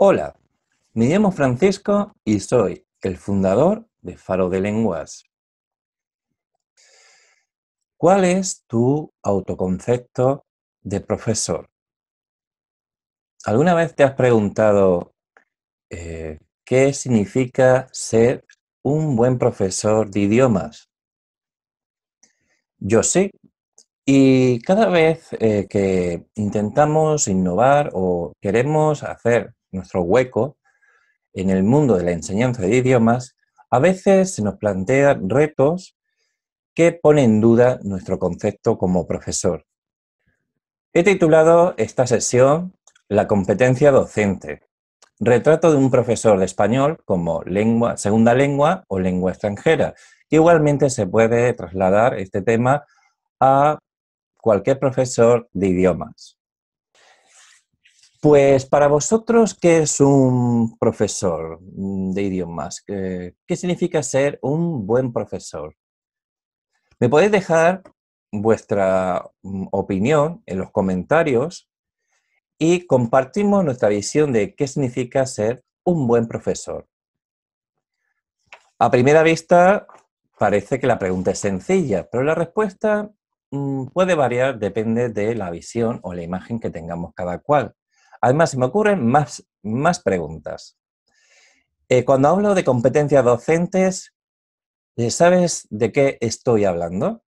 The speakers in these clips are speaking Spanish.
Hola, me llamo Francisco y soy el fundador de Faro de Lenguas. ¿Cuál es tu autoconcepto de profesor? ¿Alguna vez te has preguntado qué significa ser un buen profesor de idiomas? Yo sí, y cada vez que intentamos innovar o queremos hacer nuestro hueco en el mundo de la enseñanza de idiomas, a veces se nos plantean retos que pone en duda nuestro concepto como profesor. He titulado esta sesión La competencia docente, retrato de un profesor de español como segunda lengua o lengua extranjera. Igualmente se puede trasladar este tema a cualquier profesor de idiomas. Pues para vosotros, ¿qué es un profesor de idiomas? ¿Qué significa ser un buen profesor? Me podéis dejar vuestra opinión en los comentarios y compartimos nuestra visión de qué significa ser un buen profesor. A primera vista parece que la pregunta es sencilla, pero la respuesta puede variar, depende de la visión o la imagen que tengamos cada cual. Además, se me ocurren más preguntas. Cuando hablo de competencias docentes, ¿sabes de qué estoy hablando?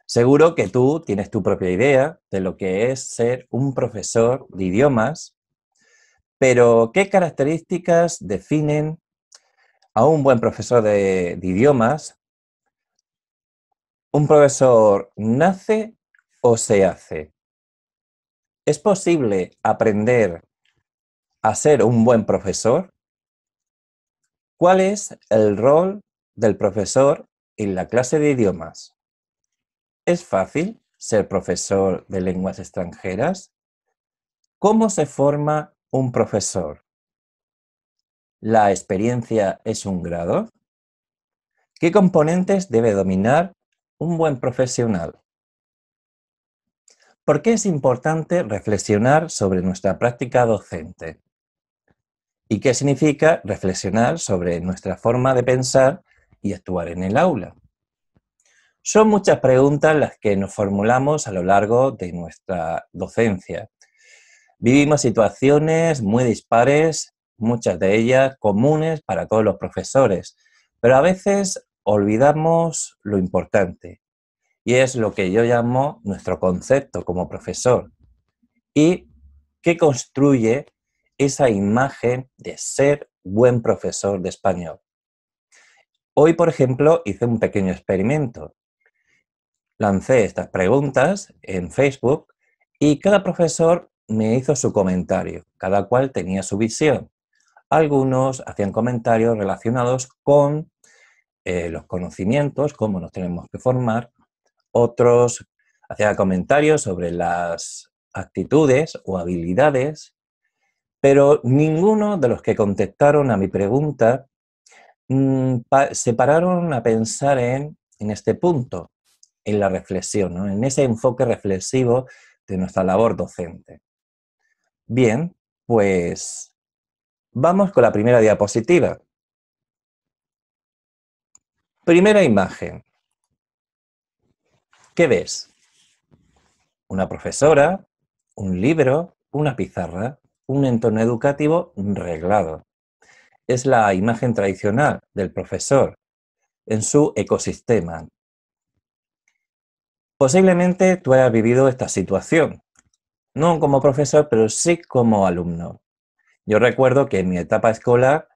Seguro que tú tienes tu propia idea de lo que es ser un profesor de idiomas, pero ¿qué características definen a un buen profesor de idiomas? ¿Un profesor nace o se hace? ¿Es posible aprender a ser un buen profesor? ¿Cuál es el rol del profesor en la clase de idiomas? ¿Es fácil ser profesor de lenguas extranjeras? ¿Cómo se forma un profesor? ¿La experiencia es un grado? ¿Qué componentes debe dominar un buen profesional? ¿Por qué es importante reflexionar sobre nuestra práctica docente? ¿Y qué significa reflexionar sobre nuestra forma de pensar y actuar en el aula? Son muchas preguntas las que nos formulamos a lo largo de nuestra docencia. Vivimos situaciones muy dispares, muchas de ellas comunes para todos los profesores, pero a veces olvidamos lo importante, y es lo que yo llamo nuestro concepto como profesor, y que construye esa imagen de ser buen profesor de español. Hoy, por ejemplo, hice un pequeño experimento. Lancé estas preguntas en Facebook y cada profesor me hizo su comentario. Cada cual tenía su visión. Algunos hacían comentarios relacionados con los conocimientos, cómo nos tenemos que formar. Otros hacían comentarios sobre las actitudes o habilidades, pero ninguno de los que contestaron a mi pregunta se pararon a pensar en este punto, en la reflexión, ¿no? En ese enfoque reflexivo de nuestra labor docente. Bien, pues vamos con la primera diapositiva. Primera imagen. ¿Qué ves? Una profesora, un libro, una pizarra, un entorno educativo reglado. Es la imagen tradicional del profesor en su ecosistema. Posiblemente tú hayas vivido esta situación, no como profesor, pero sí como alumno. Yo recuerdo que en mi etapa escolar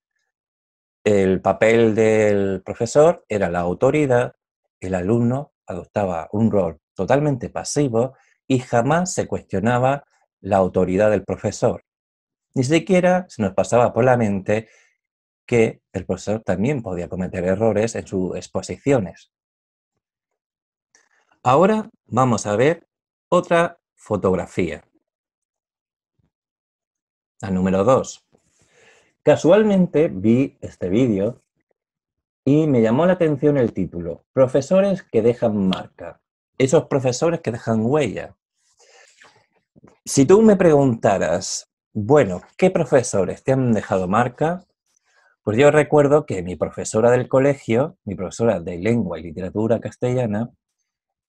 el papel del profesor era la autoridad, el alumno adoptaba un rol totalmente pasivo y jamás se cuestionaba la autoridad del profesor. Ni siquiera se nos pasaba por la mente que el profesor también podía cometer errores en sus exposiciones. Ahora vamos a ver otra fotografía, la número 2. Casualmente vi este vídeo y me llamó la atención el título, Profesores que dejan marca. Esos profesores que dejan huella. Si tú me preguntaras, Bueno, ¿qué profesores te han dejado marca? Pues yo recuerdo que mi profesora del colegio, mi profesora de lengua y literatura castellana,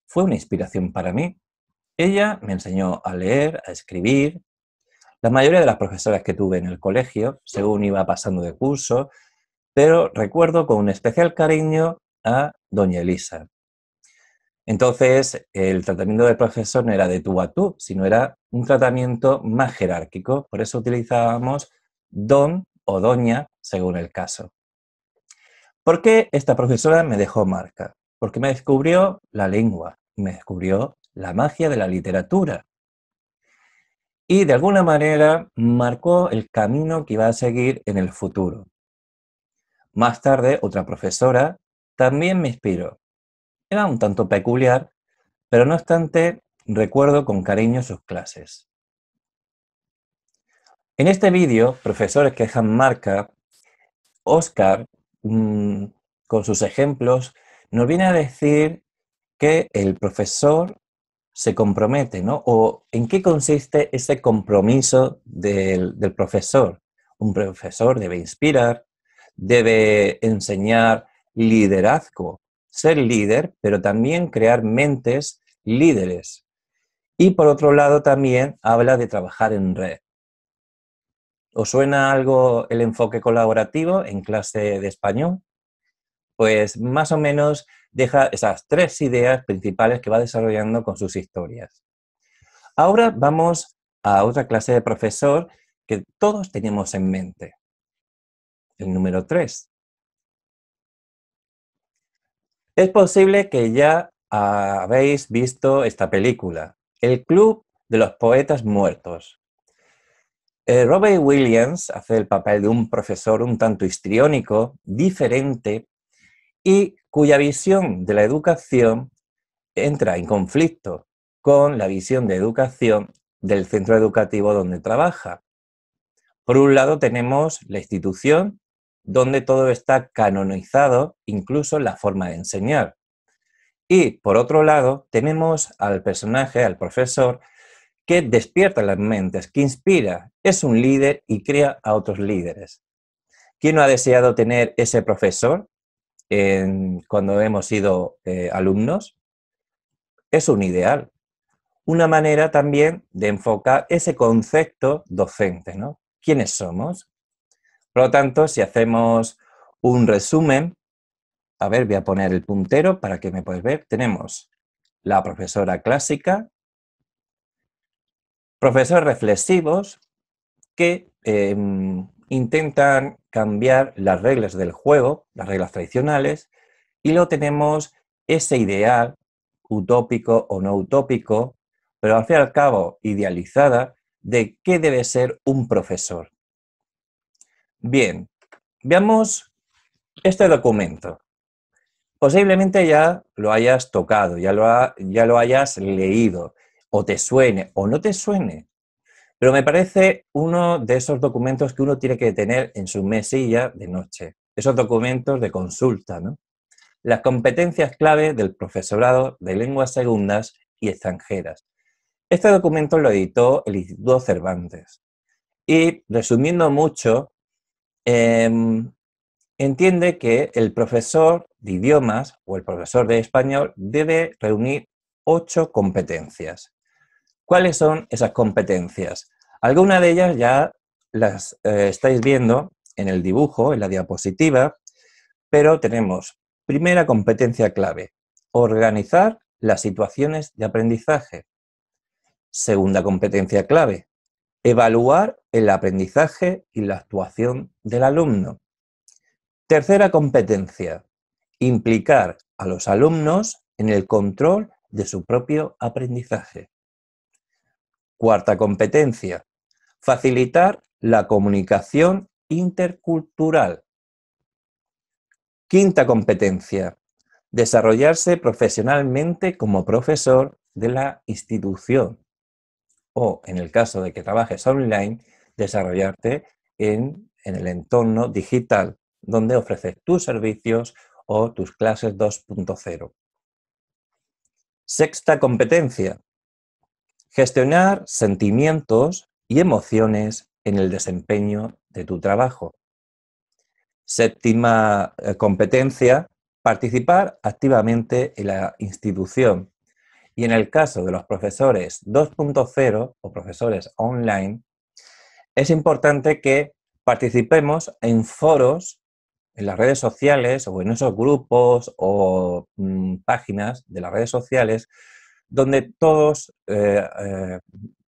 fue una inspiración para mí. Ella me enseñó a leer, a escribir. La mayoría de las profesoras que tuve en el colegio, según iba pasando de curso, pero recuerdo con un especial cariño a doña Elisa. Entonces, el tratamiento del profesor no era de tú a tú, sino era un tratamiento más jerárquico. Por eso utilizábamos don o doña, según el caso. ¿Por qué esta profesora me dejó marca? Porque me descubrió la lengua, me descubrió la magia de la literatura y de alguna manera marcó el camino que iba a seguir en el futuro. Más tarde, otra profesora también me inspiró. Era un tanto peculiar, pero no obstante, recuerdo con cariño sus clases. En este vídeo, profesores que dejan marca, Óscar, con sus ejemplos, nos viene a decir que el profesor se compromete, ¿no? O en qué consiste ese compromiso del profesor. Un profesor debe inspirar, debe enseñar liderazgo, ser líder, pero también crear mentes líderes. Y por otro lado también habla de trabajar en red. ¿Os suena algo el enfoque colaborativo en clase de español? Pues más o menos deja esas tres ideas principales que va desarrollando con sus historias. Ahora vamos a otra clase de profesor que todos teníamos en mente. El número 3. Es posible que ya habéis visto esta película, El Club de los Poetas Muertos. Robert Williams hace el papel de un profesor un tanto histriónico, diferente, y cuya visión de la educación entra en conflicto con la visión de educación del centro educativo donde trabaja. Por un lado tenemos la institución, donde todo está canonizado, incluso la forma de enseñar. Y por otro lado tenemos al personaje, al profesor, que despierta las mentes, que inspira, es un líder y crea a otros líderes. ¿Quién no ha deseado tener ese profesor cuando hemos sido alumnos? Es un ideal. Una manera también de enfocar ese concepto docente, ¿no? ¿Quiénes somos? Por lo tanto, si hacemos un resumen, a ver, voy a poner el puntero para que me podáis ver. Tenemos la profesora clásica, profesores reflexivos que intentan cambiar las reglas del juego, las reglas tradicionales, y luego tenemos ese ideal utópico o no utópico, pero al fin y al cabo idealizada, de qué debe ser un profesor. Bien, veamos este documento. Posiblemente ya lo hayas tocado, ya lo hayas leído, o te suene o no te suene, pero me parece uno de esos documentos que uno tiene que tener en su mesilla de noche, esos documentos de consulta, ¿no? Las competencias clave del profesorado de lenguas segundas y extranjeras. Este documento lo editó el Instituto Cervantes y, resumiendo mucho, entiende que el profesor de idiomas o el profesor de español debe reunir 8 competencias. ¿Cuáles son esas competencias? Algunas de ellas ya las estáis viendo en el dibujo, en la diapositiva, pero tenemos primera competencia clave, organizar las situaciones de aprendizaje. Segunda competencia clave, evaluar el aprendizaje y la actuación del alumno. Tercera competencia, implicar a los alumnos en el control de su propio aprendizaje. Cuarta competencia, facilitar la comunicación intercultural. Quinta competencia, desarrollarse profesionalmente como profesor de la institución. O, en el caso de que trabajes online, desarrollarte en el entorno digital, donde ofreces tus servicios o tus clases 2.0. Sexta competencia, gestionar sentimientos y emociones en el desempeño de tu trabajo. Séptima competencia, participar activamente en la institución. Y en el caso de los profesores 2.0 o profesores online, es importante que participemos en foros, en las redes sociales o en esos grupos o páginas de las redes sociales donde todos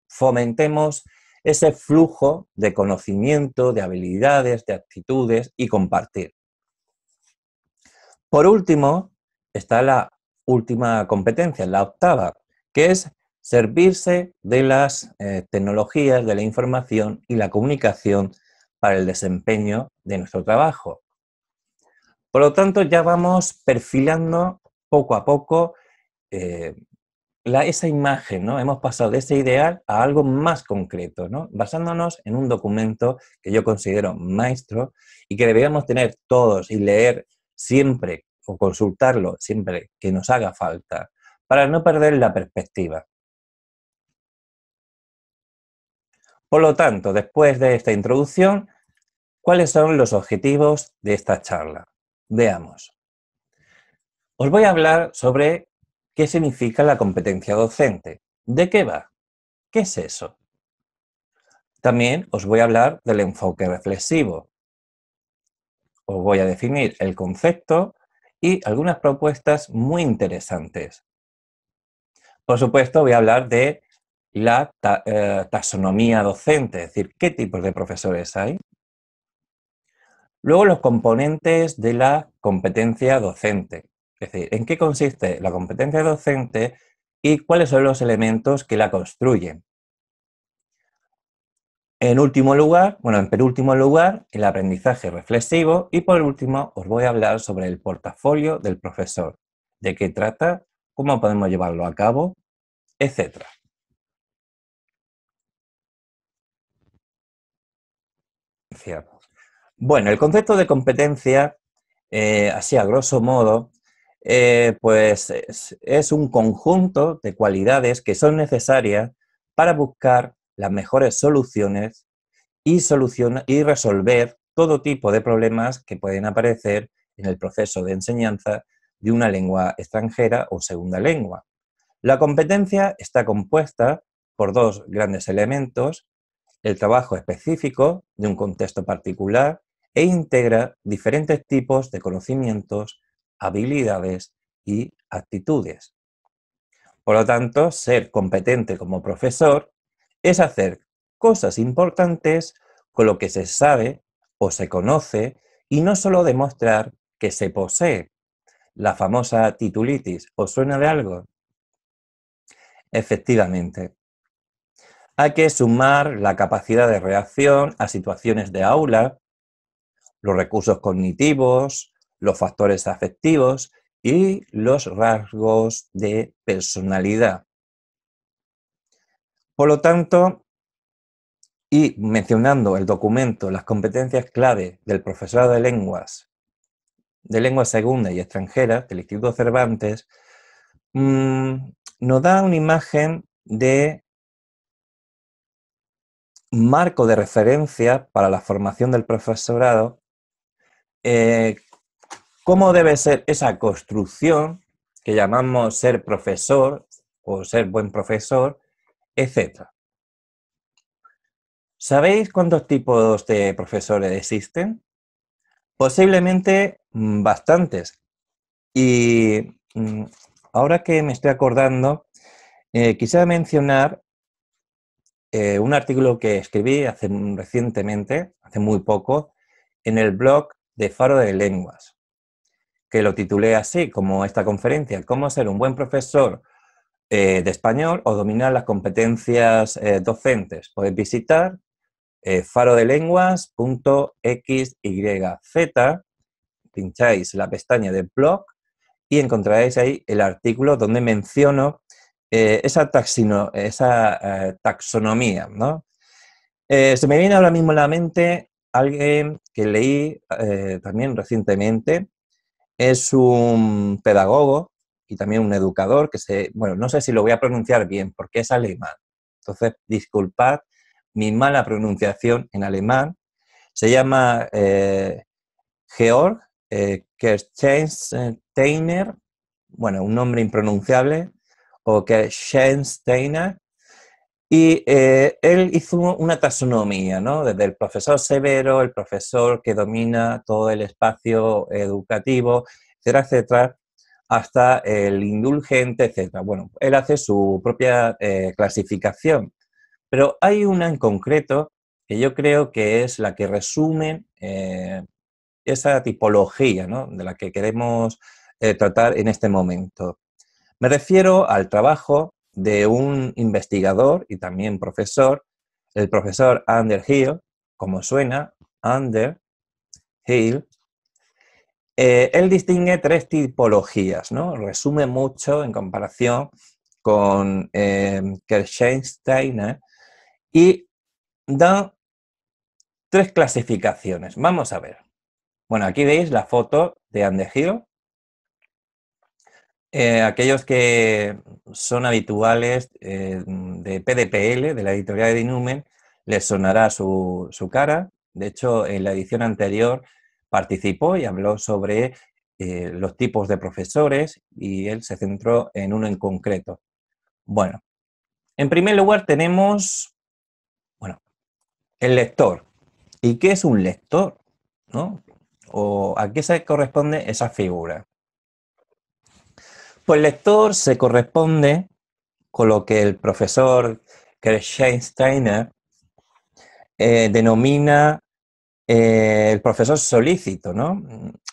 fomentemos ese flujo de conocimiento, de habilidades, de actitudes y compartir. Por último, está la última competencia, la octava, que es servirse de las tecnologías, de la información y la comunicación para el desempeño de nuestro trabajo. Por lo tanto, ya vamos perfilando poco a poco esa imagen, ¿no? Hemos pasado de ese ideal a algo más concreto, ¿no? Basándonos en un documento que yo considero maestro y que deberíamos tener todos y leer siempre o consultarlo siempre que nos haga falta, para no perder la perspectiva. Por lo tanto, después de esta introducción, ¿cuáles son los objetivos de esta charla? Veamos. Os voy a hablar sobre qué significa la competencia docente. ¿De qué va? ¿Qué es eso? También os voy a hablar del enfoque reflexivo. Os voy a definir el concepto y algunas propuestas muy interesantes. Por supuesto, voy a hablar de la taxonomía docente, es decir, qué tipos de profesores hay. Luego, los componentes de la competencia docente, es decir, en qué consiste la competencia docente y cuáles son los elementos que la construyen. En penúltimo lugar, el aprendizaje reflexivo y por último os voy a hablar sobre el portafolio del profesor, de qué trata, cómo podemos llevarlo a cabo, etc. Bueno, el concepto de competencia, así a grosso modo, pues es un conjunto de cualidades que son necesarias para buscar las mejores soluciones y resolver todo tipo de problemas que pueden aparecer en el proceso de enseñanza de una lengua extranjera o segunda lengua. La competencia está compuesta por dos grandes elementos: el trabajo específico de un contexto particular e integra diferentes tipos de conocimientos, habilidades y actitudes. Por lo tanto, ser competente como profesor es hacer cosas importantes con lo que se sabe o se conoce y no solo demostrar que se posee. La famosa titulitis, ¿os suena de algo? Efectivamente. Hay que sumar la capacidad de reacción a situaciones de aula, los recursos cognitivos, los factores afectivos y los rasgos de personalidad. Por lo tanto, y mencionando el documento Las competencias clave del profesorado de lengua segunda y extranjera del Instituto Cervantes, nos da una imagen de marco de referencia para la formación del profesorado, cómo debe ser esa construcción que llamamos ser profesor o ser buen profesor, etc. ¿Sabéis cuántos tipos de profesores existen? Posiblemente bastantes. Y ahora que me estoy acordando, quisiera mencionar un artículo que escribí recientemente, hace muy poco, en el blog de Faro de Lenguas, que lo titulé así, como esta conferencia: cómo ser un buen profesor de español o dominar las competencias docentes. Podéis visitar farodelenguas.xyz, pincháis la pestaña de blog y encontraréis ahí el artículo donde menciono esa taxonomía, ¿no? Se me viene ahora mismo a la mente alguien que leí también recientemente. Es un pedagogo y también un educador bueno, no sé si lo voy a pronunciar bien porque es alemán. Entonces, disculpad mi mala pronunciación en alemán, se llama Georg Kerstensteiner, bueno, un nombre impronunciable, o Kerstensteiner, y él hizo una taxonomía, ¿no? Desde el profesor severo, el profesor que domina todo el espacio educativo, etcétera, etcétera, hasta el indulgente, etcétera. Bueno, él hace su propia clasificación, pero hay una en concreto que yo creo que es la que resume esa tipología, ¿no? De la que queremos tratar en este momento. Me refiero al trabajo de un investigador y también profesor, el profesor Underhill, como suena, Underhill. Él distingue tres tipologías, ¿no? Resume mucho en comparación con Kerstensteiner y da tres clasificaciones. Vamos a ver. Bueno, aquí veis la foto de Underhill. Aquellos que son habituales de PDPL, de la editorial de Numen, les sonará su cara. De hecho, en la edición anterior participó y habló sobre los tipos de profesores y él se centró en uno en concreto. Bueno, en primer lugar tenemos, bueno, el lector. ¿Y qué es un lector? ¿No? ¿O a qué se corresponde esa figura? Pues el lector se corresponde con lo que el profesor Kerstensteiner denomina el profesor solícito, ¿no?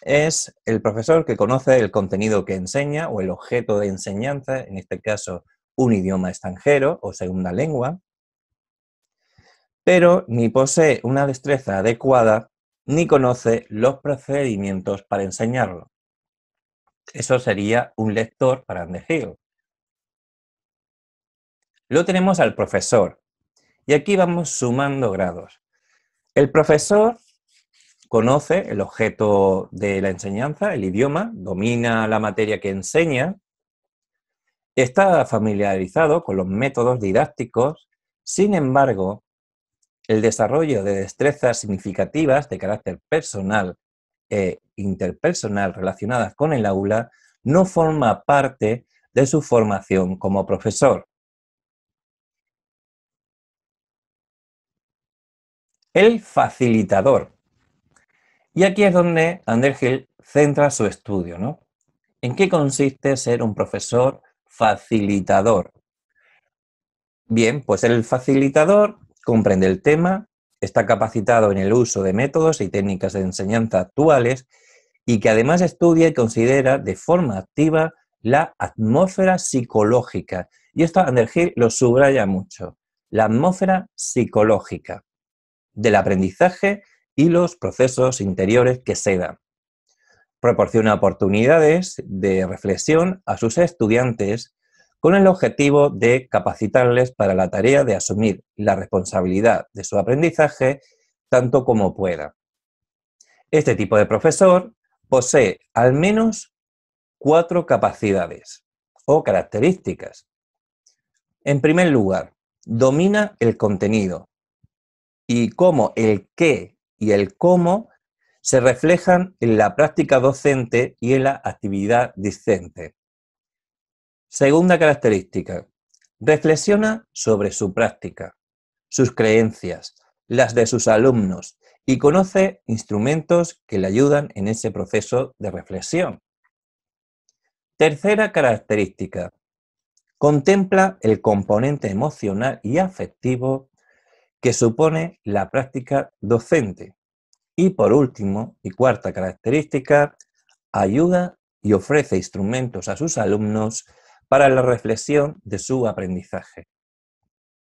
Es el profesor que conoce el contenido que enseña o el objeto de enseñanza, en este caso un idioma extranjero o segunda lengua, pero ni posee una destreza adecuada ni conoce los procedimientos para enseñarlo. Eso sería un lector para Underhill. Luego tenemos al profesor, y aquí vamos sumando grados. El profesor conoce el objeto de la enseñanza, el idioma, domina la materia que enseña, está familiarizado con los métodos didácticos, sin embargo, el desarrollo de destrezas significativas de carácter personal e interpersonal relacionadas con el aula no forma parte de su formación como profesor. El facilitador. Y aquí es donde Underhill centra su estudio, ¿no? ¿En qué consiste ser un profesor facilitador? Bien, pues el facilitador comprende el tema, está capacitado en el uso de métodos y técnicas de enseñanza actuales y que además estudia y considera de forma activa la atmósfera psicológica. Y esto Underhill lo subraya mucho. La atmósfera psicológica del aprendizaje y los procesos interiores que se dan. Proporciona oportunidades de reflexión a sus estudiantes con el objetivo de capacitarles para la tarea de asumir la responsabilidad de su aprendizaje tanto como pueda. Este tipo de profesor posee al menos 4 capacidades o características. En primer lugar, domina el contenido y cómo el qué y el cómo se reflejan en la práctica docente y en la actividad discente. Segunda característica, reflexiona sobre su práctica, sus creencias, las de sus alumnos y conoce instrumentos que le ayudan en ese proceso de reflexión. Tercera característica, contempla el componente emocional y afectivo que supone la práctica docente. Y por último, y cuarta característica, ayuda y ofrece instrumentos a sus alumnos para la reflexión de su aprendizaje.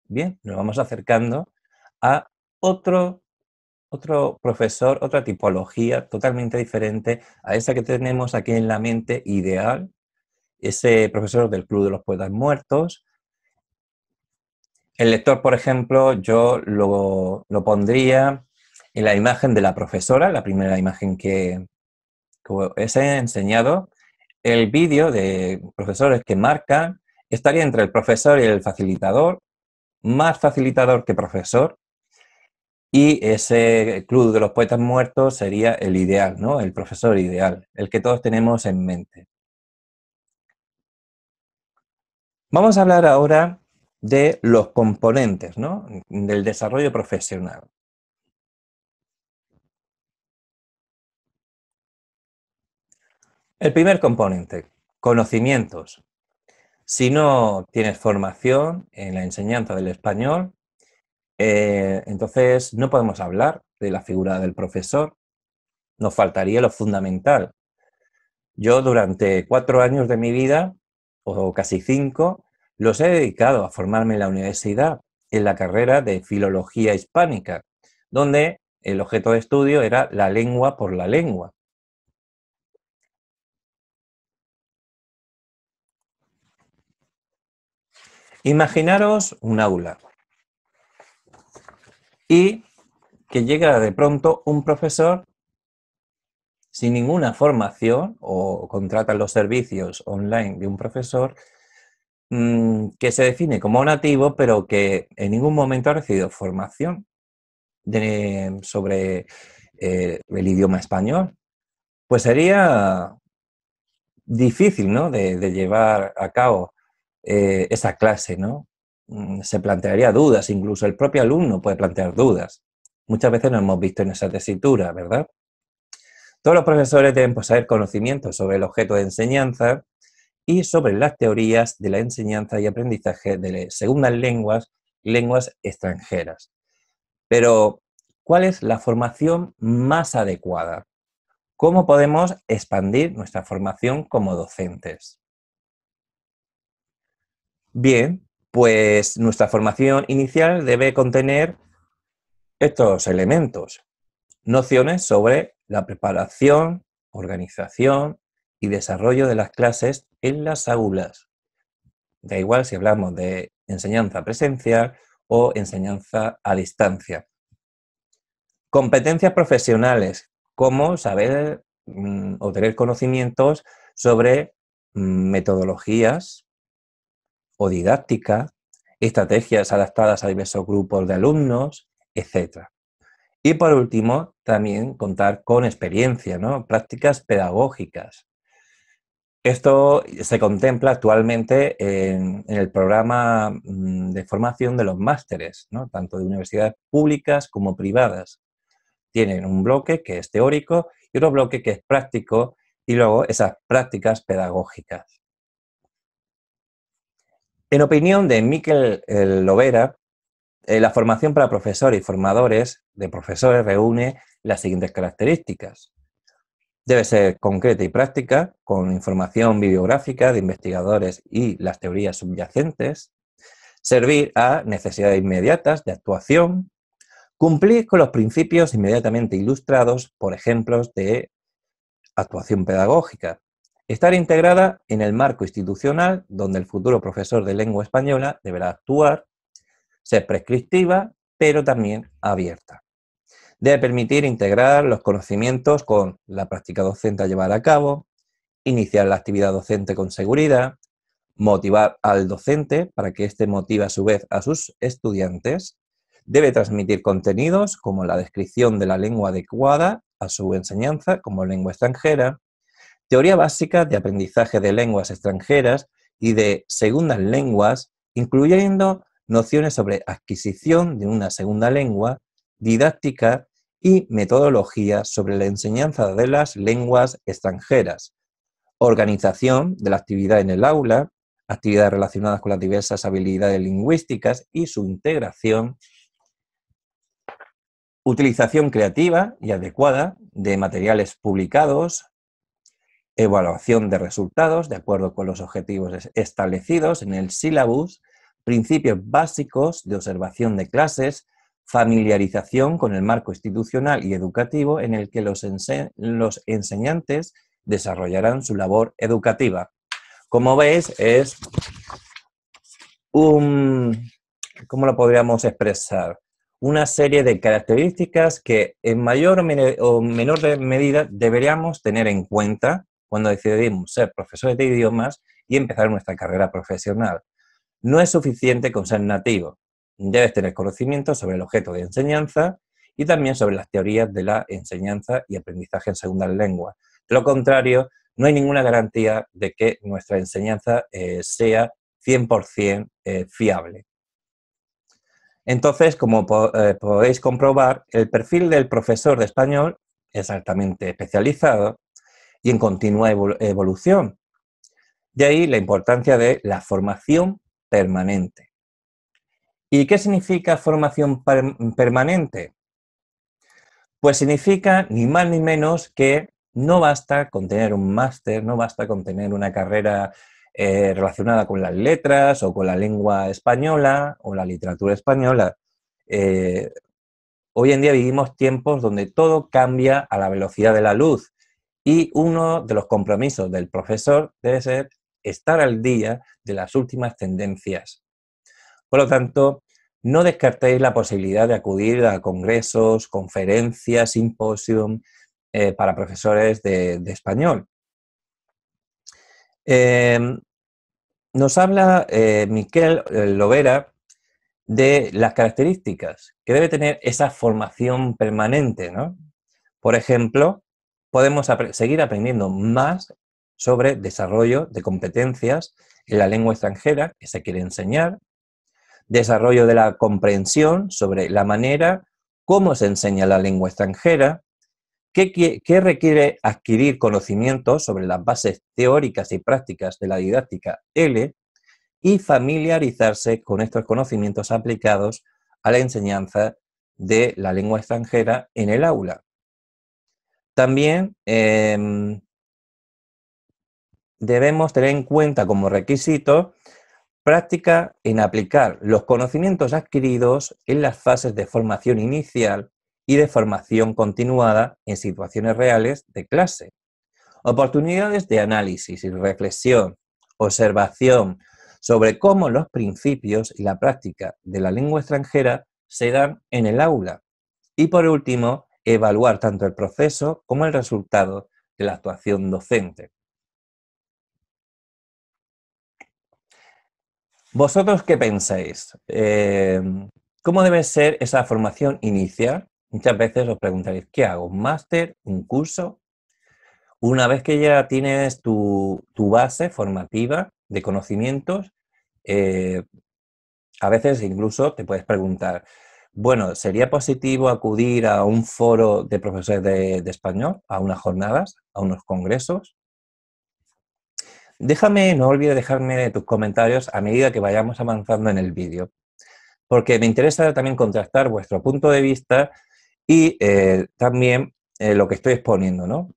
Bien, nos vamos acercando a otro profesor, otra tipología totalmente diferente a esa que tenemos aquí en la mente ideal, ese profesor del Club de los Poetas Muertos. El lector, por ejemplo, yo lo pondría en la imagen de la profesora, la primera imagen que os he enseñado. El vídeo de profesores que marcan estaría entre el profesor y el facilitador, más facilitador que profesor, Y ese club de los poetas muertos sería el ideal, ¿no? El profesor ideal, el que todos tenemos en mente. Vamos a hablar ahora de los componentes, ¿no? Del desarrollo profesional. El primer componente, conocimientos. Si no tienes formación en la enseñanza del español, entonces no podemos hablar de la figura del profesor. Nos faltaría lo fundamental. Yo durante 4 años de mi vida, o casi 5, los he dedicado a formarme en la universidad, en la carrera de Filología Hispánica, donde el objeto de estudio era la lengua por la lengua. Imaginaros un aula y que llega de pronto un profesor sin ninguna formación o contratan los servicios online de un profesor que se define como nativo, pero que en ningún momento ha recibido formación sobre el idioma español. Pues sería difícil, ¿no?, de llevar a cabo esa clase, ¿no? Se plantearía dudas, incluso el propio alumno puede plantear dudas. Muchas veces nos hemos visto en esa tesitura, ¿verdad? Todos los profesores deben poseer conocimientos sobre el objeto de enseñanza y sobre las teorías de la enseñanza y aprendizaje de segundas lenguas, lenguas extranjeras. Pero, ¿cuál es la formación más adecuada? ¿Cómo podemos expandir nuestra formación como docentes? Bien, pues nuestra formación inicial debe contener estos elementos. Nociones sobre la preparación, organización y desarrollo de las clases en las aulas. Da igual si hablamos de enseñanza presencial o enseñanza a distancia. Competencias profesionales, como saber o tener conocimientos sobre metodologías o didáctica, estrategias adaptadas a diversos grupos de alumnos, etc. Y por último, también contar con experiencia, ¿no? Prácticas pedagógicas. Esto se contempla actualmente en el programa de formación de los másteres, ¿no?, tanto de universidades públicas como privadas. Tienen un bloque que es teórico y otro bloque que es práctico y luego esas prácticas pedagógicas. En opinión de Miquel Lovera, la formación para profesores y formadores de profesores reúne las siguientes características. Debe ser concreta y práctica, con información bibliográfica de investigadores y las teorías subyacentes. Servir a necesidades inmediatas de actuación. Cumplir con los principios inmediatamente ilustrados por ejemplos de actuación pedagógica. Estar integrada en el marco institucional donde el futuro profesor de lengua española deberá actuar. Ser prescriptiva, pero también abierta. Debe permitir integrar los conocimientos con la práctica docente a llevar a cabo, iniciar la actividad docente con seguridad, motivar al docente para que éste motive a su vez a sus estudiantes, debe transmitir contenidos como la descripción de la lengua adecuada a su enseñanza como lengua extranjera, teoría básica de aprendizaje de lenguas extranjeras y de segundas lenguas, incluyendo nociones sobre adquisición de una segunda lengua, didáctica y metodología sobre la enseñanza de las lenguas extranjeras, organización de la actividad en el aula, actividades relacionadas con las diversas habilidades lingüísticas y su integración, utilización creativa y adecuada de materiales publicados, evaluación de resultados de acuerdo con los objetivos establecidos en el sílabus, principios básicos de observación de clases, familiarización con el marco institucional y educativo en el que los enseñantes desarrollarán su labor educativa. Como veis, es ¿cómo lo podríamos expresar? Una serie de características que en mayor o menor medida deberíamos tener en cuenta cuando decidimos ser profesores de idiomas y empezar nuestra carrera profesional. No es suficiente con ser nativo. Debes tener conocimiento sobre el objeto de enseñanza y también sobre las teorías de la enseñanza y aprendizaje en segundas lenguas. De lo contrario, no hay ninguna garantía de que nuestra enseñanza sea 100% fiable. Entonces, como podéis comprobar, el perfil del profesor de español es altamente especializado y en continua evolución. De ahí la importancia de la formación permanente. ¿Y qué significa formación permanente? Pues significa ni más ni menos que no basta con tener un máster, no basta con tener una carrera relacionada con las letras o con la lengua española o la literatura española. Hoy en día vivimos tiempos donde todo cambia a la velocidad de la luz y uno de los compromisos del profesor debe ser estar al día de las últimas tendencias. Por lo tanto, no descartéis la posibilidad de acudir a congresos, conferencias, simposium para profesores de español. Nos habla Miquel Lovera de las características que debe tener esa formación permanente, ¿no? Por ejemplo, podemos seguir aprendiendo más sobre desarrollo de competencias en la lengua extranjera que se quiere enseñar, desarrollo de la comprensión sobre la manera cómo se enseña la lengua extranjera, qué requiere adquirir conocimientos sobre las bases teóricas y prácticas de la didáctica L y familiarizarse con estos conocimientos aplicados a la enseñanza de la lengua extranjera en el aula. También debemos tener en cuenta como requisito práctica en aplicar los conocimientos adquiridos en las fases de formación inicial y de formación continuada en situaciones reales de clase. Oportunidades de análisis y reflexión, observación sobre cómo los principios y la práctica de la lengua extranjera se dan en el aula. Y por último, evaluar tanto el proceso como el resultado de la actuación docente. ¿Vosotros qué pensáis? ¿Cómo debe ser esa formación inicial? Muchas veces os preguntaréis, ¿qué hago? ¿Un máster? ¿Un curso? Una vez que ya tienes tu base formativa de conocimientos, a veces incluso te puedes preguntar, bueno, ¿sería positivo acudir a un foro de profesores de español, a unas jornadas, a unos congresos? No olvides dejarme tus comentarios a medida que vayamos avanzando en el vídeo, porque me interesa también contrastar vuestro punto de vista y también lo que estoy exponiendo, ¿no?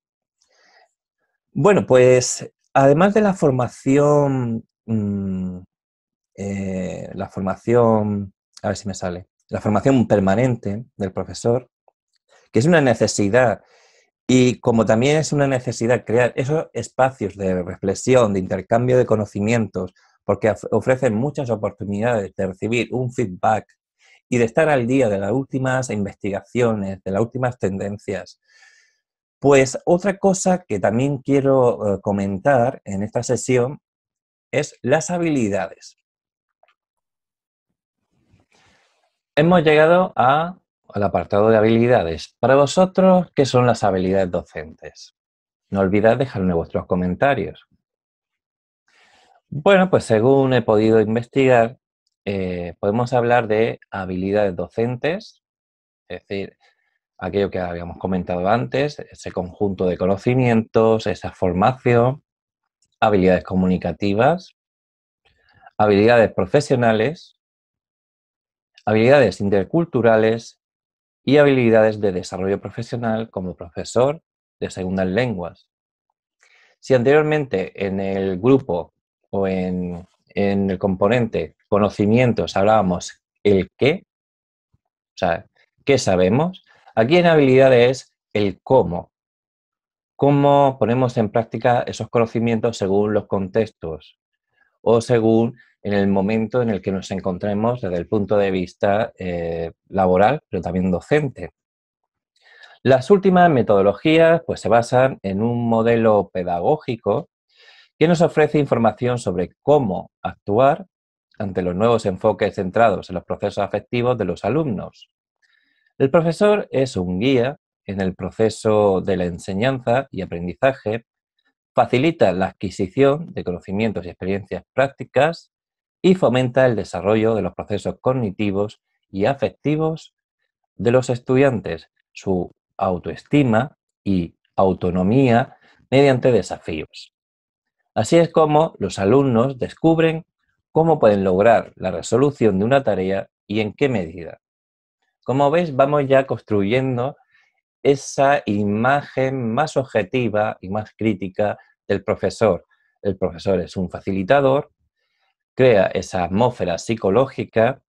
Bueno, pues además de la formación, a ver si me sale, la formación permanente del profesor, que es una necesidad. Y como también es una necesidad crear esos espacios de reflexión, de intercambio de conocimientos, porque ofrecen muchas oportunidades de recibir un feedback y de estar al día de las últimas investigaciones, de las últimas tendencias. Pues otra cosa que también quiero comentar en esta sesión es las habilidades. Hemos llegado al apartado de habilidades. Para vosotros, ¿qué son las habilidades docentes? No olvidad dejarme vuestros comentarios. Bueno, pues según he podido investigar, podemos hablar de habilidades docentes, es decir, aquello que habíamos comentado antes, ese conjunto de conocimientos, esa formación, habilidades comunicativas, habilidades profesionales, habilidades interculturales y habilidades de desarrollo profesional como profesor de segundas lenguas. Si anteriormente en el grupo o en el componente conocimientos hablábamos el qué, o sea, qué sabemos, aquí en habilidades es el cómo. Cómo ponemos en práctica esos conocimientos según los contextos o según en el momento en el que nos encontremos desde el punto de vista laboral, pero también docente. Las últimas metodologías pues, se basan en un modelo pedagógico que nos ofrece información sobre cómo actuar ante los nuevos enfoques centrados en los procesos afectivos de los alumnos. El profesor es un guía en el proceso de la enseñanza y aprendizaje, facilita la adquisición de conocimientos y experiencias prácticas y fomenta el desarrollo de los procesos cognitivos y afectivos de los estudiantes, su autoestima y autonomía mediante desafíos. Así es como los alumnos descubren cómo pueden lograr la resolución de una tarea y en qué medida. Como veis, vamos ya construyendo esa imagen más objetiva y más crítica del profesor. El profesor es un facilitador, crea esa atmósfera psicológica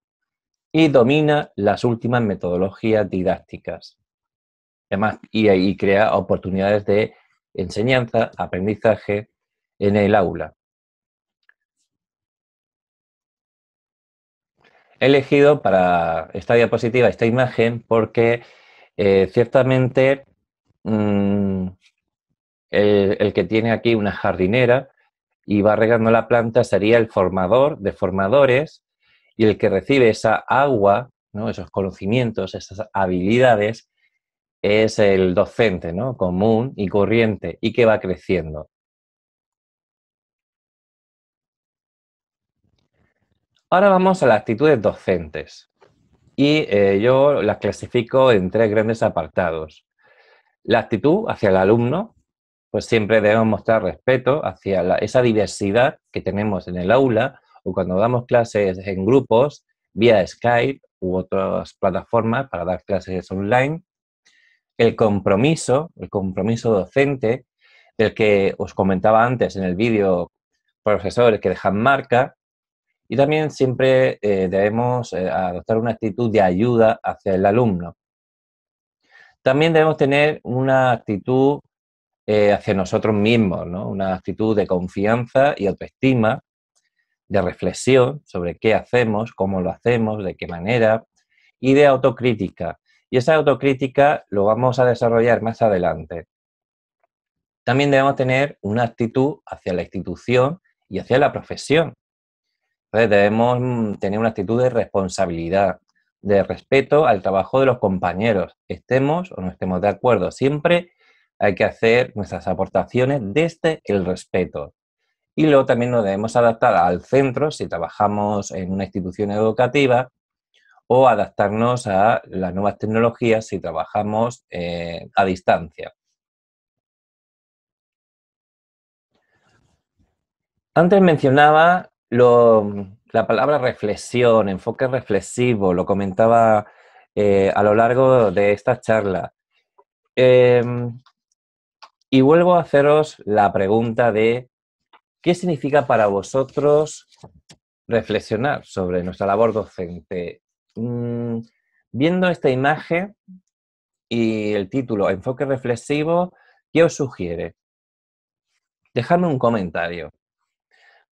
y domina las últimas metodologías didácticas. Además, y crea oportunidades de enseñanza, aprendizaje en el aula. He elegido para esta diapositiva esta imagen porque ciertamente el que tiene aquí una jardinera y va regando la planta sería el formador de formadores y el que recibe esa agua, ¿no? Esos conocimientos, esas habilidades, es el docente, ¿no? Común y corriente y que va creciendo. Ahora vamos a las actitudes docentes y yo las clasifico en tres grandes apartados. La actitud hacia el alumno, pues siempre debemos mostrar respeto hacia esa diversidad que tenemos en el aula o cuando damos clases en grupos vía Skype u otras plataformas para dar clases online. El compromiso docente, del que os comentaba antes en el vídeo, profesores que dejan marca, y también siempre debemos adoptar una actitud de ayuda hacia el alumno. También debemos tener una actitud hacia nosotros mismos, ¿no? Una actitud de confianza y autoestima, de reflexión sobre qué hacemos, cómo lo hacemos, de qué manera, y de autocrítica. Y esa autocrítica lo vamos a desarrollar más adelante. También debemos tener una actitud hacia la institución y hacia la profesión. Entonces debemos tener una actitud de responsabilidad, de respeto al trabajo de los compañeros, estemos o no estemos de acuerdo. Siempre hay que hacer nuestras aportaciones desde el respeto. Y luego también nos debemos adaptar al centro si trabajamos en una institución educativa o adaptarnos a las nuevas tecnologías si trabajamos a distancia. Antes mencionaba la palabra reflexión, enfoque reflexivo, lo comentaba a lo largo de esta charla. Y vuelvo a haceros la pregunta de ¿qué significa para vosotros reflexionar sobre nuestra labor docente? Viendo esta imagen y el título Enfoque reflexivo, ¿qué os sugiere? Dejadme un comentario.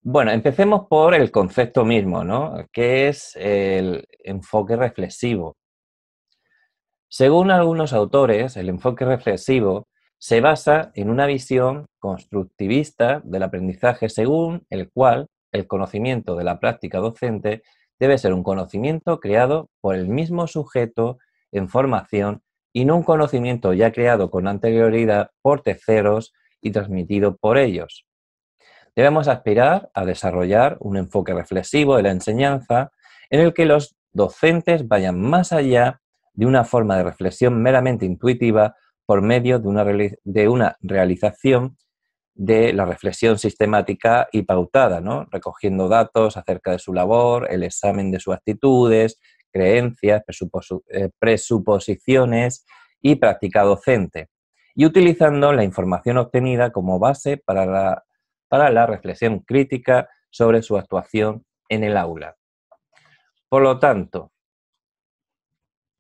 Bueno, empecemos por el concepto mismo, ¿no? ¿Qué es el enfoque reflexivo? Según algunos autores, el enfoque reflexivo se basa en una visión constructivista del aprendizaje según el cual el conocimiento de la práctica docente debe ser un conocimiento creado por el mismo sujeto en formación y no un conocimiento ya creado con anterioridad por terceros y transmitido por ellos. Debemos aspirar a desarrollar un enfoque reflexivo de la enseñanza en el que los docentes vayan más allá de una forma de reflexión meramente intuitiva por medio de una realización de la reflexión sistemática y pautada, ¿no? Recogiendo datos acerca de su labor, el examen de sus actitudes, creencias, presuposiciones y práctica docente, y utilizando la información obtenida como base para la reflexión crítica sobre su actuación en el aula. Por lo tanto,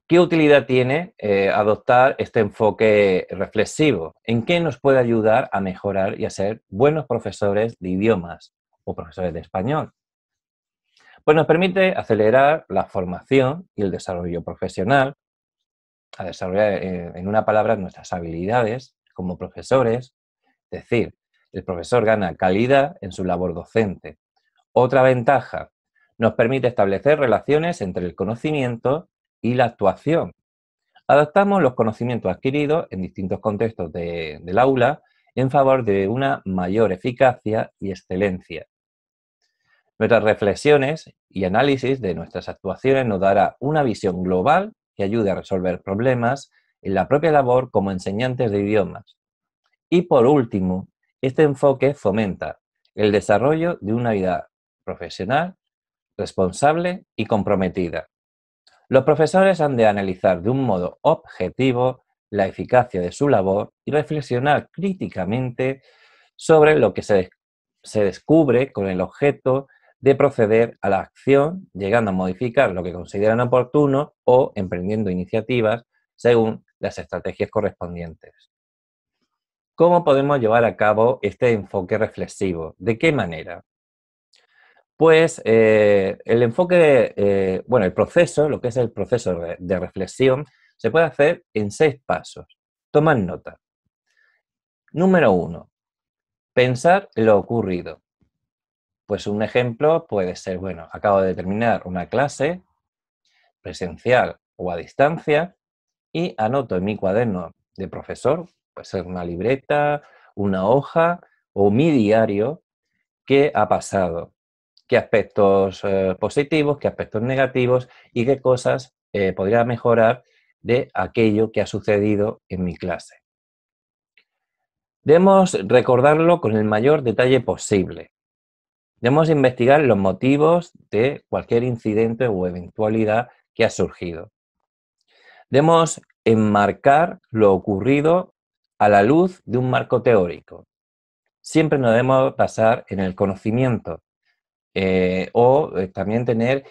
¿qué utilidad tiene adoptar este enfoque reflexivo? ¿En qué nos puede ayudar a mejorar y a ser buenos profesores de idiomas o profesores de español? Pues nos permite acelerar la formación y el desarrollo profesional, a desarrollar, en una palabra, nuestras habilidades como profesores. Es decir, el profesor gana calidad en su labor docente. Otra ventaja, nos permite establecer relaciones entre el conocimiento y la actuación. Adaptamos los conocimientos adquiridos en distintos contextos del aula en favor de una mayor eficacia y excelencia. Nuestras reflexiones y análisis de nuestras actuaciones nos dará una visión global que ayude a resolver problemas en la propia labor como enseñantes de idiomas. Y por último, este enfoque fomenta el desarrollo de una vida profesional, responsable y comprometida. Los profesores han de analizar de un modo objetivo la eficacia de su labor y reflexionar críticamente sobre lo que se descubre con el objeto de proceder a la acción, llegando a modificar lo que consideran oportuno o emprendiendo iniciativas según las estrategias correspondientes. ¿Cómo podemos llevar a cabo este enfoque reflexivo? ¿De qué manera? Pues el enfoque, el proceso, lo que es el proceso de reflexión, se puede hacer en 6 pasos. Tomad nota. Número 1. Pensar en lo ocurrido. Pues un ejemplo puede ser, bueno, acabo de terminar una clase presencial o a distancia y anoto en mi cuaderno de profesor, puede ser una libreta, una hoja o mi diario, qué ha pasado, qué aspectos positivos, qué aspectos negativos y qué cosas podría mejorar de aquello que ha sucedido en mi clase. Debemos recordarlo con el mayor detalle posible. Debemos investigar los motivos de cualquier incidente o eventualidad que ha surgido. Debemos enmarcar lo ocurrido a la luz de un marco teórico. Siempre nos debemos basar en el conocimiento también tener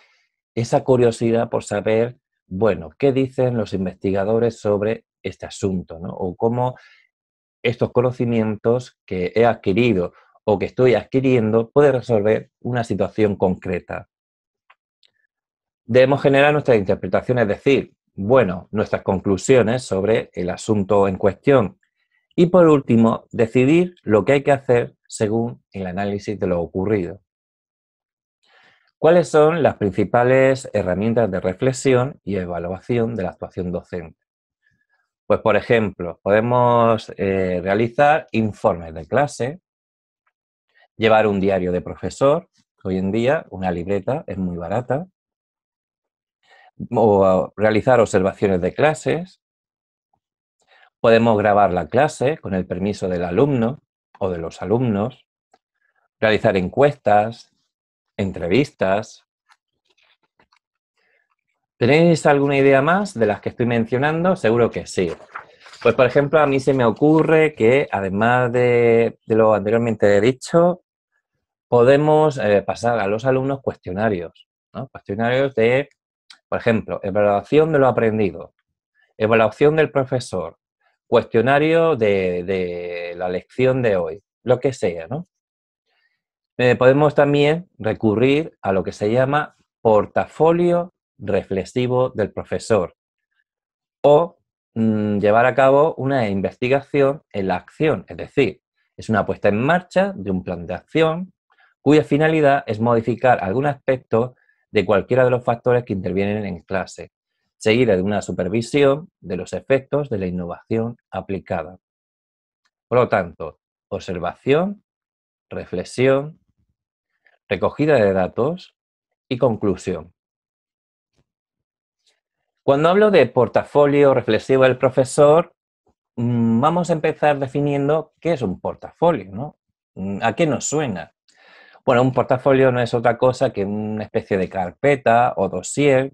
esa curiosidad por saber, bueno, qué dicen los investigadores sobre este asunto, ¿no? O cómo estos conocimientos que he adquirido o que estoy adquiriendo pueden resolver una situación concreta. Debemos generar nuestras interpretaciones, es decir, bueno, nuestras conclusiones sobre el asunto en cuestión. Y por último, decidir lo que hay que hacer según el análisis de lo ocurrido. ¿Cuáles son las principales herramientas de reflexión y evaluación de la actuación docente? Pues, por ejemplo, podemos realizar informes de clase, llevar un diario de profesor, hoy en día una libreta es muy barata, o realizar observaciones de clases, podemos grabar la clase con el permiso del alumno o de los alumnos, realizar encuestas, entrevistas. ¿Tenéis alguna idea más de las que estoy mencionando? Seguro que sí. Pues, por ejemplo, a mí se me ocurre que, además de lo anteriormente dicho, podemos pasar a los alumnos cuestionarios, ¿no? Cuestionarios de, por ejemplo, evaluación de lo aprendido, evaluación del profesor, cuestionario de la lección de hoy, lo que sea, ¿no? Podemos también recurrir a lo que se llama portafolio reflexivo del profesor o llevar a cabo una investigación en la acción, es decir, es una puesta en marcha de un plan de acción cuya finalidad es modificar algún aspecto de cualquiera de los factores que intervienen en clase, seguida de una supervisión de los efectos de la innovación aplicada. Por lo tanto, observación, reflexión, recogida de datos y conclusión. Cuando hablo de portafolio reflexivo del profesor, vamos a empezar definiendo qué es un portafolio, ¿no? ¿A qué nos suena? Bueno, un portafolio no es otra cosa que una especie de carpeta o dossier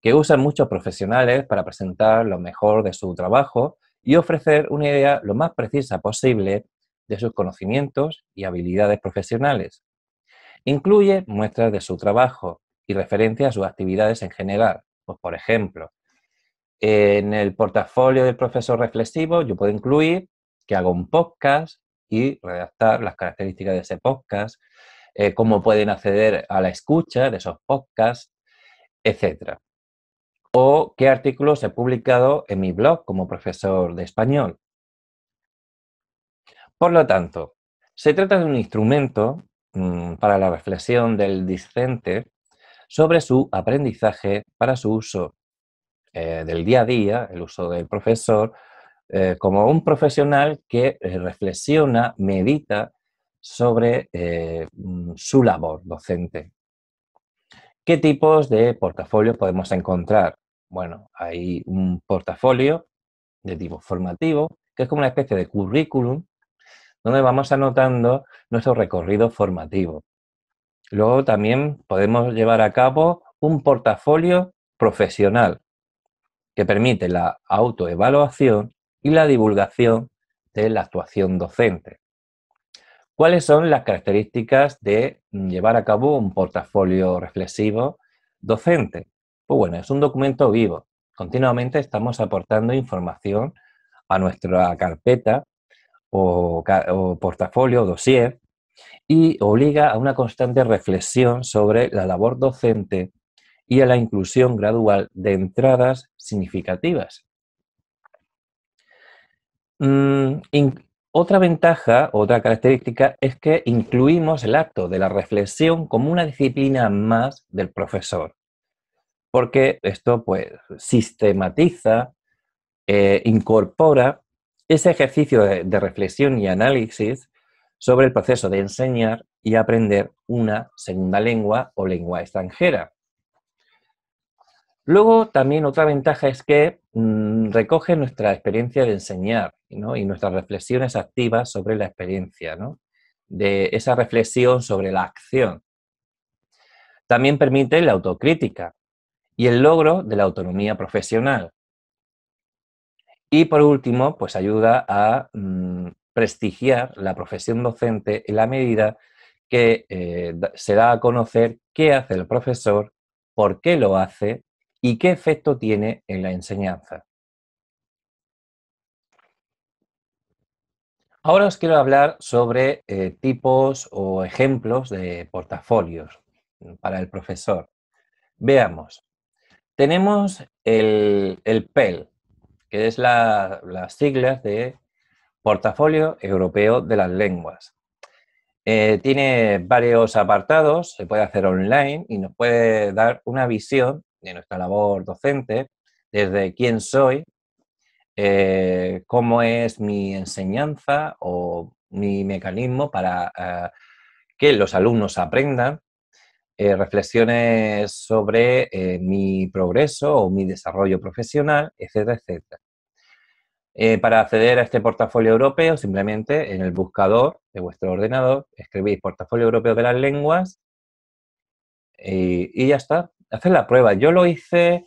que usan muchos profesionales para presentar lo mejor de su trabajo y ofrecer una idea lo más precisa posible de sus conocimientos y habilidades profesionales. Incluye muestras de su trabajo y referencias a sus actividades en general. Pues, por ejemplo, en el portafolio del profesor reflexivo yo puedo incluir que hago un podcast y redactar las características de ese podcast, cómo pueden acceder a la escucha de esos podcasts, etcétera. O qué artículos he publicado en mi blog como profesor de español. Por lo tanto, se trata de un instrumento para la reflexión del discente sobre su aprendizaje para su uso del día a día, el uso del profesor, como un profesional que reflexiona, medita sobre su labor docente. ¿Qué tipos de portafolios podemos encontrar? Bueno, hay un portafolio de tipo formativo, que es como una especie de currículum, donde vamos anotando nuestro recorrido formativo. Luego también podemos llevar a cabo un portafolio profesional, que permite la autoevaluación y la divulgación de la actuación docente. ¿Cuáles son las características de llevar a cabo un portafolio reflexivo docente? Pues bueno, es un documento vivo. Continuamente estamos aportando información a nuestra carpeta o portafolio o dossier y obliga a una constante reflexión sobre la labor docente y a la inclusión gradual de entradas significativas. Otra ventaja, otra característica, es que incluimos el acto de la reflexión como una disciplina más del profesor, porque esto pues sistematiza, incorpora ese ejercicio de reflexión y análisis sobre el proceso de enseñar y aprender una segunda lengua o lengua extranjera. Luego, también otra ventaja es que recoge nuestra experiencia de enseñar, ¿no? Y nuestras reflexiones activas sobre la experiencia, ¿no? De esa reflexión sobre la acción. También permite la autocrítica y el logro de la autonomía profesional. Y por último, pues ayuda a prestigiar la profesión docente en la medida que se da a conocer qué hace el profesor, por qué lo hace y qué efecto tiene en la enseñanza. Ahora os quiero hablar sobre tipos o ejemplos de portafolios para el profesor. Veamos, tenemos el PEL, que es las siglas de Portafolio Europeo de las Lenguas. Tiene varios apartados, se puede hacer online y nos puede dar una visión de nuestra labor docente, desde quién soy, cómo es mi enseñanza o mi mecanismo para que los alumnos aprendan, reflexiones sobre mi progreso o mi desarrollo profesional, etcétera, etcétera. Para acceder a este portafolio europeo, simplemente en el buscador de vuestro ordenador escribís Portafolio Europeo de las Lenguas y ya está, hacer la prueba. Yo lo hice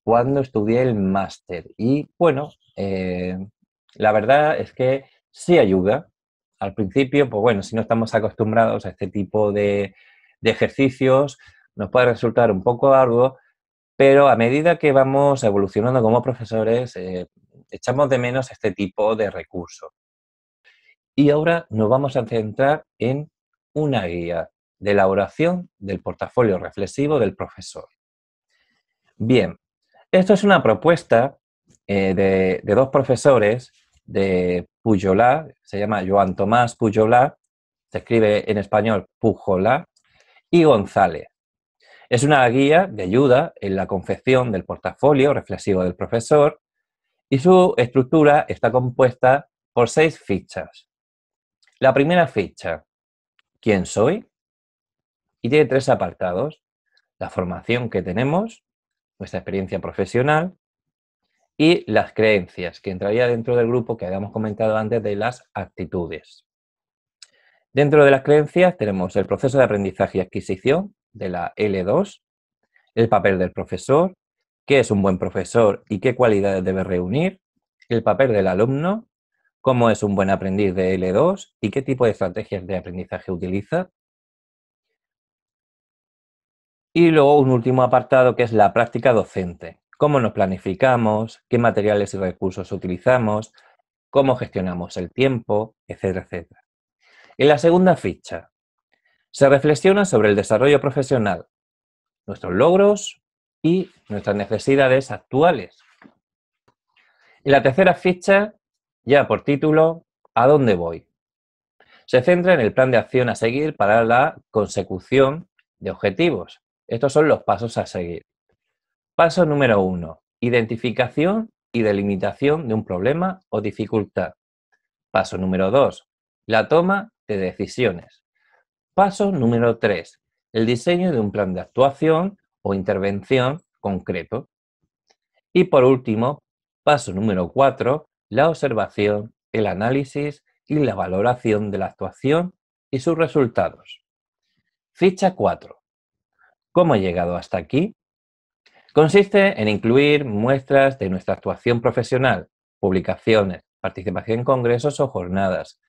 cuando estudié el máster y bueno, la verdad es que sí ayuda. Al principio, pues bueno, si no estamos acostumbrados a este tipo de ejercicios, nos puede resultar un poco arduo, pero a medida que vamos evolucionando como profesores, echamos de menos este tipo de recursos. Y ahora nos vamos a centrar en una guía de elaboración del portafolio reflexivo del profesor. Bien, esto es una propuesta de dos profesores de Pujolà, se llama Joan Tomás Pujolà, se escribe en español Pujolà, y González. Es una guía de ayuda en la confección del portafolio reflexivo del profesor y su estructura está compuesta por 6 fichas. La primera ficha, ¿quién soy? Y tiene 3 apartados. La formación que tenemos, nuestra experiencia profesional y las creencias, que entraría dentro del grupo que habíamos comentado antes de las actitudes. Dentro de las creencias tenemos el proceso de aprendizaje y adquisición de la L2, el papel del profesor, qué es un buen profesor y qué cualidades debe reunir, el papel del alumno, cómo es un buen aprendiz de L2 y qué tipo de estrategias de aprendizaje utiliza. Y luego un último apartado que es la práctica docente. Cómo nos planificamos, qué materiales y recursos utilizamos, cómo gestionamos el tiempo, etcétera, etcétera. En la segunda ficha se reflexiona sobre el desarrollo profesional, nuestros logros y nuestras necesidades actuales. En la tercera ficha, ya por título, ¿a dónde voy? Se centra en el plan de acción a seguir para la consecución de objetivos. Estos son los pasos a seguir. Paso número 1. Identificación y delimitación de un problema o dificultad. Paso número 2. La toma de decisiones. Paso número 3. El diseño de un plan de actuación o intervención concreto. Y por último, paso número 4. La observación, el análisis y la valoración de la actuación y sus resultados. Ficha 4. ¿Cómo he llegado hasta aquí? Consiste en incluir muestras de nuestra actuación profesional, publicaciones, participación en congresos o jornadas,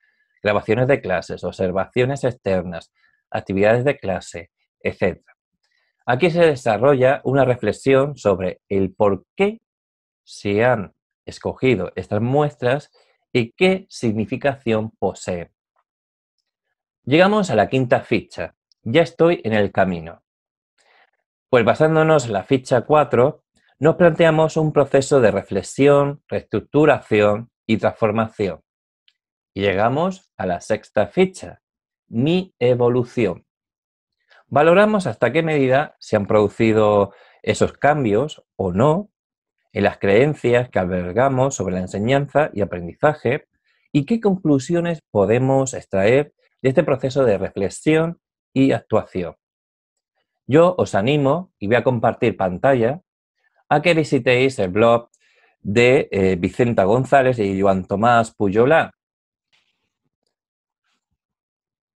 grabaciones de clases, observaciones externas, actividades de clase, etc. Aquí se desarrolla una reflexión sobre el por qué se han escogido estas muestras y qué significación poseen. Llegamos a la quinta ficha. Ya estoy en el camino. Pues basándonos en la ficha 4, nos planteamos un proceso de reflexión, reestructuración y transformación. Y llegamos a la sexta ficha, mi evolución. Valoramos hasta qué medida se han producido esos cambios o no en las creencias que albergamos sobre la enseñanza y aprendizaje y qué conclusiones podemos extraer de este proceso de reflexión y actuación. Yo os animo, y voy a compartir pantalla, a que visitéis el blog de Vicenta González y Joan Tomás Pujolà.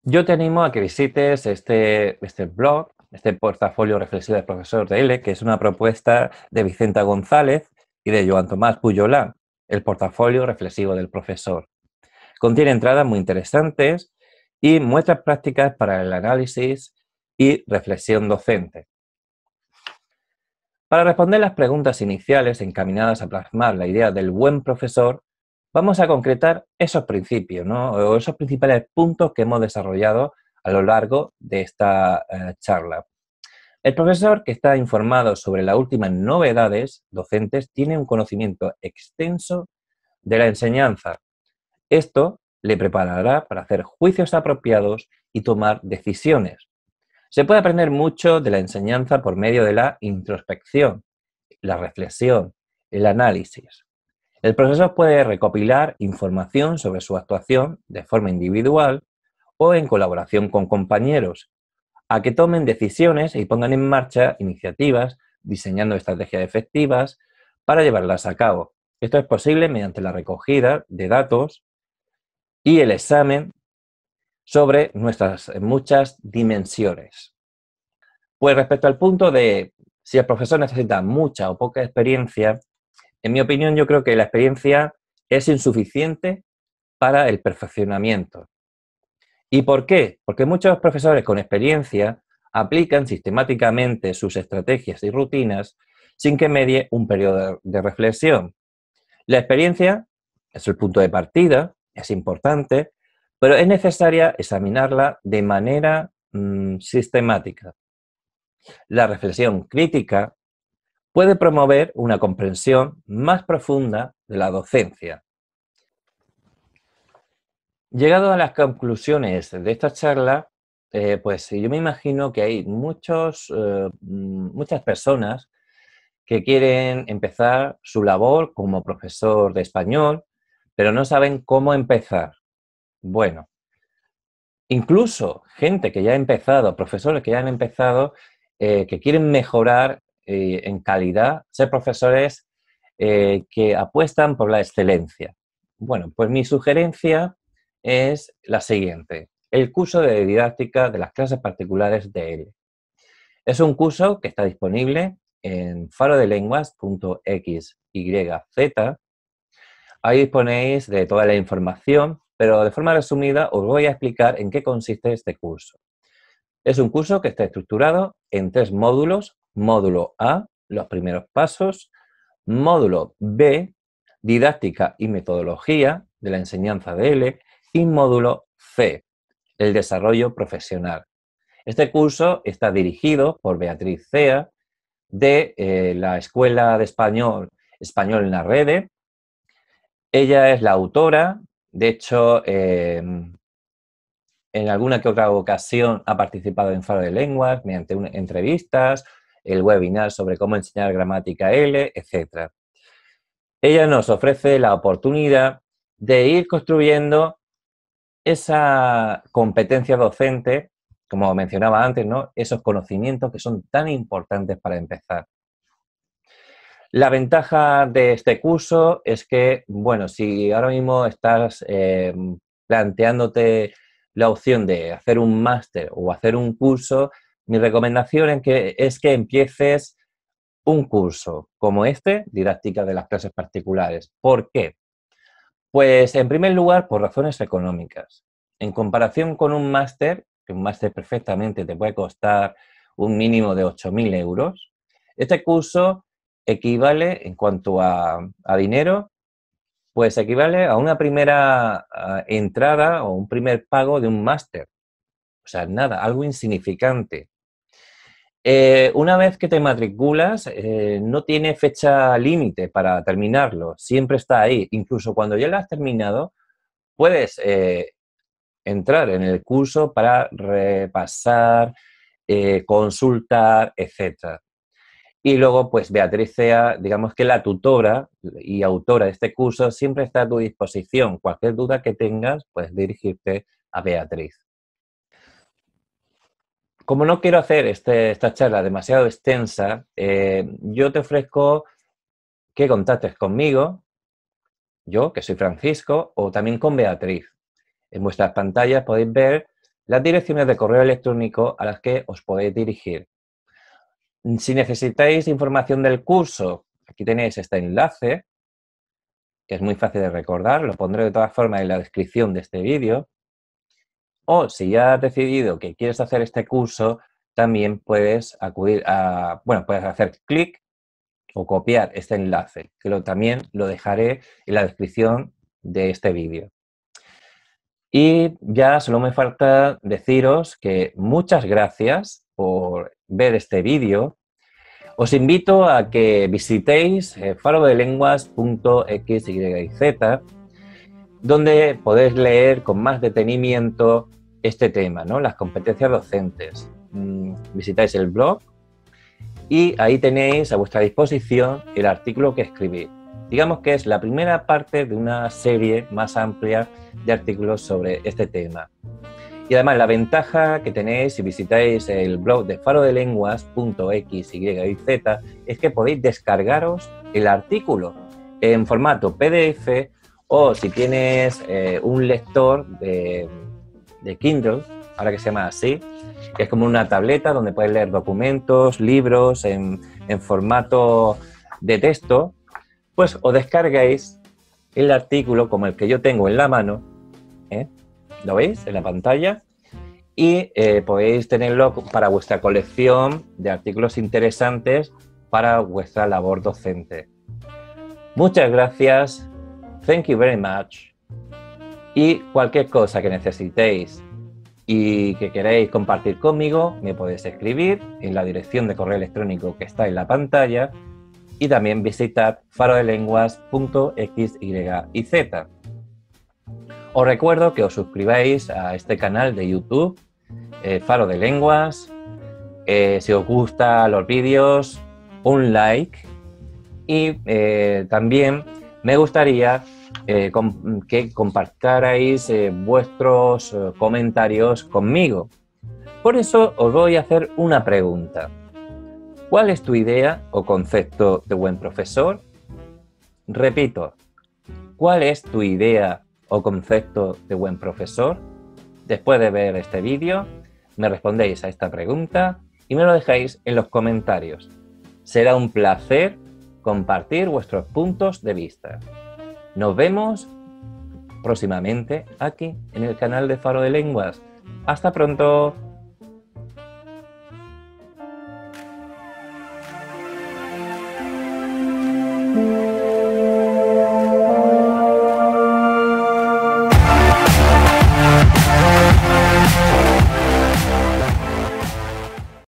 Yo te animo a que visites este blog, este portafolio reflexivo del profesor de L, que es una propuesta de Vicenta González y de Joan Tomás Pujolà, el portafolio reflexivo del profesor. Contiene entradas muy interesantes y muestras prácticas para el análisis y reflexión docente. Para responder las preguntas iniciales encaminadas a plasmar la idea del buen profesor, vamos a concretar esos principios, ¿no? O esos principales puntos que hemos desarrollado a lo largo de esta charla. El profesor que está informado sobre las últimas novedades docentes tiene un conocimiento extenso de la enseñanza. Esto le preparará para hacer juicios apropiados y tomar decisiones. Se puede aprender mucho de la enseñanza por medio de la introspección, la reflexión, el análisis. El profesor puede recopilar información sobre su actuación de forma individual o en colaboración con compañeros, a que tomen decisiones y pongan en marcha iniciativas diseñando estrategias efectivas para llevarlas a cabo. Esto es posible mediante la recogida de datos y el examen sobre nuestras muchas dimensiones. Pues respecto al punto de si el profesor necesita mucha o poca experiencia, en mi opinión yo creo que la experiencia es insuficiente para el perfeccionamiento. ¿Y por qué? Porque muchos profesores con experiencia aplican sistemáticamente sus estrategias y rutinas sin que medie un periodo de reflexión. La experiencia es el punto de partida, es importante, pero es necesaria examinarla de manera sistemática. La reflexión crítica puede promover una comprensión más profunda de la docencia. Llegado a las conclusiones de esta charla, pues yo me imagino que hay muchas personas que quieren empezar su labor como profesor de español, pero no saben cómo empezar. Bueno, incluso gente que ya ha empezado, profesores que ya han empezado, que quieren mejorar en calidad, ser profesores que apuestan por la excelencia. Bueno, pues mi sugerencia es la siguiente: el curso de didáctica de las clases particulares de L. Es un curso que está disponible en farodelenguas.xyz. Ahí disponéis de toda la información, pero de forma resumida os voy a explicar en qué consiste este curso. Es un curso que está estructurado en 3 módulos. Módulo A, los primeros pasos. Módulo B, didáctica y metodología de la enseñanza de L. Y módulo C, el desarrollo profesional. Este curso está dirigido por Beatriz Cea, de la Escuela de Español en la Rede. Ella es la autora, de hecho, en alguna que otra ocasión ha participado en Faro de Lenguas mediante entrevistas el webinar sobre cómo enseñar gramática L, etc. Ella nos ofrece la oportunidad de ir construyendo esa competencia docente, como mencionaba antes, ¿no? Esos conocimientos que son tan importantes para empezar. La ventaja de este curso es que, bueno, si ahora mismo estás planteándote la opción de hacer un máster o hacer un curso, mi recomendación es que empieces un curso como este, Didáctica de las Clases Particulares. ¿Por qué? Pues, en primer lugar, por razones económicas. En comparación con un máster, que un máster perfectamente te puede costar un mínimo de 8.000 euros, este curso equivale, en cuanto a dinero, pues equivale a una primera entrada o un primer pago de un máster. O sea, nada, algo insignificante. Una vez que te matriculas, no tiene fecha límite para terminarlo, siempre está ahí. Incluso cuando ya lo has terminado, puedes entrar en el curso para repasar, consultar, etc. Y luego, pues Beatriz Cea, digamos que la tutora y autora de este curso, siempre está a tu disposición. Cualquier duda que tengas, puedes dirigirte a Beatriz. Como no quiero hacer esta charla demasiado extensa, yo te ofrezco que contactes conmigo, yo, que soy Francisco, o también con Beatriz. En vuestras pantallas podéis ver las direcciones de correo electrónico a las que os podéis dirigir. Si necesitáis información del curso, aquí tenéis este enlace, que es muy fácil de recordar, lo pondré de todas formas en la descripción de este vídeo. O si ya has decidido que quieres hacer este curso, también puedes acudir puedes hacer clic o copiar este enlace, que también lo dejaré en la descripción de este vídeo. Y ya solo me falta deciros que muchas gracias por ver este vídeo. Os invito a que visitéis farodelenguas.xyz, donde podéis leer con más detenimiento este tema, ¿no? Las competencias docentes. Visitáis el blog y ahí tenéis a vuestra disposición el artículo que escribí. Digamos que es la primera parte de una serie más amplia de artículos sobre este tema. Y además la ventaja que tenéis si visitáis el blog de farodelenguas.xyz es que podéis descargaros el artículo en formato PDF o si tienes un lector de Kindle, ahora que se llama así, que es como una tableta donde puedes leer documentos, libros en formato de texto, pues os descargáis el artículo como el que yo tengo en la mano, ¿lo veis en la pantalla? Y podéis tenerlo para vuestra colección de artículos interesantes para vuestra labor docente. Muchas gracias. Thank you very much. Y cualquier cosa que necesitéis y que queréis compartir conmigo, me podéis escribir en la dirección de correo electrónico que está en la pantalla y también visitad farodelenguas.xyz. Os recuerdo que os suscribáis a este canal de YouTube, Faro de Lenguas. Si os gustan los vídeos, un like. Y también me gustaría que compartierais vuestros comentarios conmigo. Por eso os voy a hacer una pregunta. ¿Cuál es tu idea o concepto de buen profesor? Repito, ¿cuál es tu idea o concepto de buen profesor? Después de ver este vídeo, me respondéis a esta pregunta y me lo dejáis en los comentarios. Será un placer compartir vuestros puntos de vista. Nos vemos próximamente aquí en el canal de Faro de Lenguas. ¡Hasta pronto!